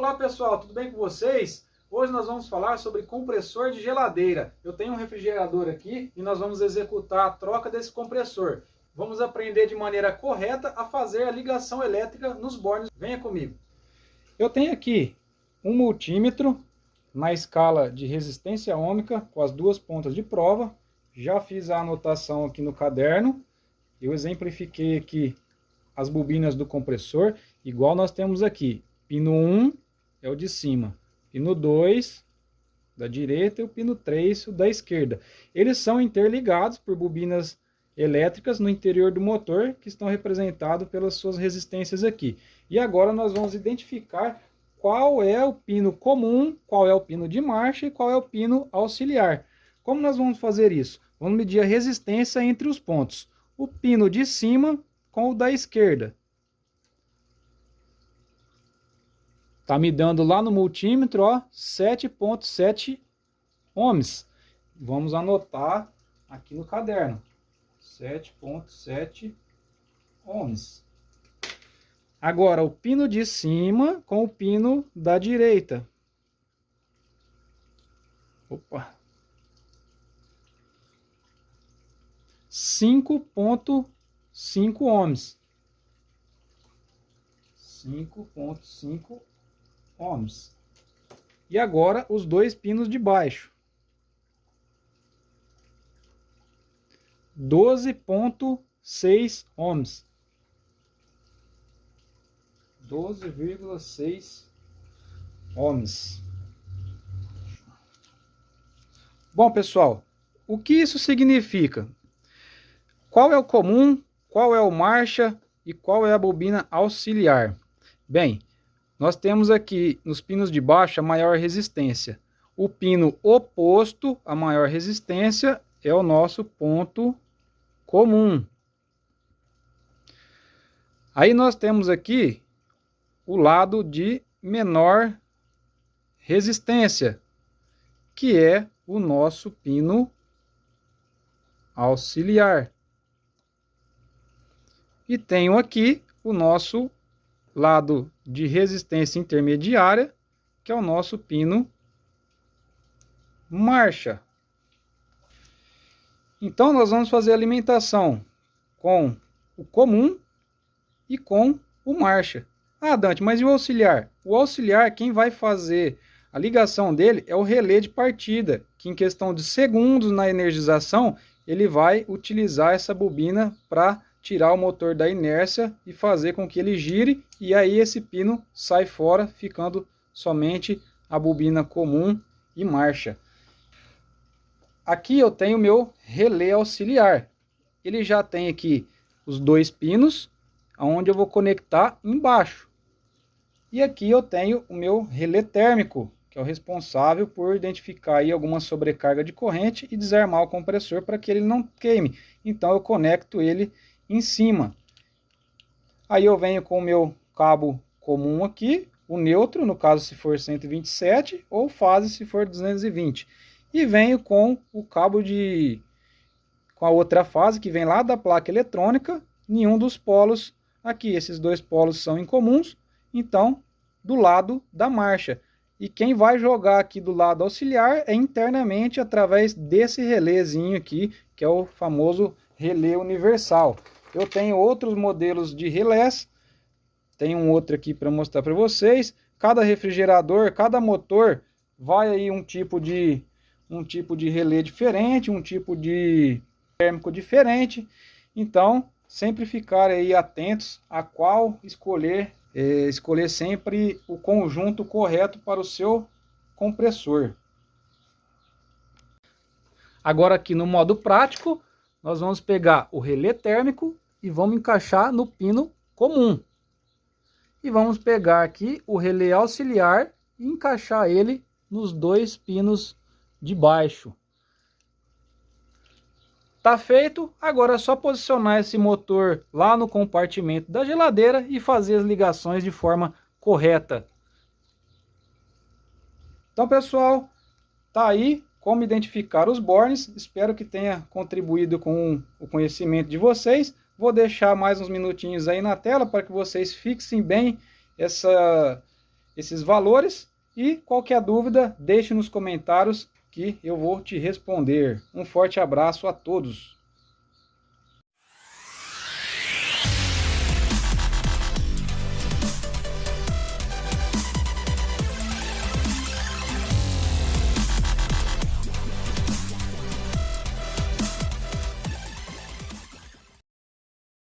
Olá pessoal, tudo bem com vocês? Hoje nós vamos falar sobre compressor de geladeira. Eu tenho um refrigerador aqui e nós vamos executar a troca desse compressor. Vamos aprender de maneira correta a fazer a ligação elétrica nos bornes. Venha comigo. Eu tenho aqui um multímetro na escala de resistência ohmica com as duas pontas de prova. Já fiz a anotação aqui no caderno. Eu exemplifiquei aqui as bobinas do compressor, igual nós temos aqui. Pino 1 é o de cima, pino 2 da direita e o pino 3 o da esquerda. Eles são interligados por bobinas elétricas no interior do motor, que estão representados pelas suas resistências aqui. E agora nós vamos identificar qual é o pino comum, qual é o pino de marcha e qual é o pino auxiliar. Como nós vamos fazer isso? Vamos medir a resistência entre os pontos. O pino de cima com o da esquerda. Tá me dando lá no multímetro, ó, 7,7 ohms. Vamos anotar aqui no caderno. 7,7 ohms. Agora, o pino de cima com o pino da direita. Opa. 5,5 ohms. 5,5 ohms. E agora os dois pinos de baixo. 12,6 ohms. 12,6 ohms. Bom, pessoal, o que isso significa? Qual é o comum, qual é o marcha e qual é a bobina auxiliar? Bem, nós temos aqui nos pinos de baixo a maior resistência. O pino oposto à maior resistência é o nosso ponto comum. Aí nós temos aqui o lado de menor resistência, que é o nosso pino auxiliar. E tenho aqui o nosso lado de resistência intermediária, que é o nosso pino marcha. Então nós vamos fazer a alimentação com o comum e com o marcha. Ah, Dante, mas e o auxiliar? O auxiliar, quem vai fazer a ligação dele é o relé de partida, que em questão de segundos na energização, ele vai utilizar essa bobina para tirar o motor da inércia e fazer com que ele gire, e aí esse pino sai fora, ficando somente a bobina comum e marcha. Aqui eu tenho o meu relé auxiliar. Ele já tem aqui os dois pinos, onde eu vou conectar embaixo. E aqui eu tenho o meu relé térmico, que é o responsável por identificar aí alguma sobrecarga de corrente e desarmar o compressor para que ele não queime. Então eu conecto ele em cima. Aí eu venho com o meu cabo comum aqui, o neutro, no caso se for 127, ou fase se for 220. E venho com o cabo com a outra fase, que vem lá da placa eletrônica, em um dos polos aqui. Esses dois polos são incomuns, então do lado da marcha. E quem vai jogar aqui do lado auxiliar é internamente através desse relézinho aqui, que é o famoso relé universal. Eu tenho outros modelos de relés, tem um outro aqui para mostrar para vocês. Cada refrigerador, cada motor vai aí um tipo de relé diferente, um tipo de térmico diferente. Então, sempre ficar aí atentos a qual escolher, escolher sempre o conjunto correto para o seu compressor. Agora aqui no modo prático, nós vamos pegar o relé térmico e vamos encaixar no pino comum. E vamos pegar aqui o relé auxiliar e encaixar ele nos dois pinos de baixo. Tá feito, agora é só posicionar esse motor lá no compartimento da geladeira e fazer as ligações de forma correta. Então, pessoal, tá aí como identificar os bornes. Espero que tenha contribuído com o conhecimento de vocês. Vou deixar mais uns minutinhos aí na tela para que vocês fixem bem esses valores e qualquer dúvida deixe nos comentários que eu vou te responder. Um forte abraço a todos!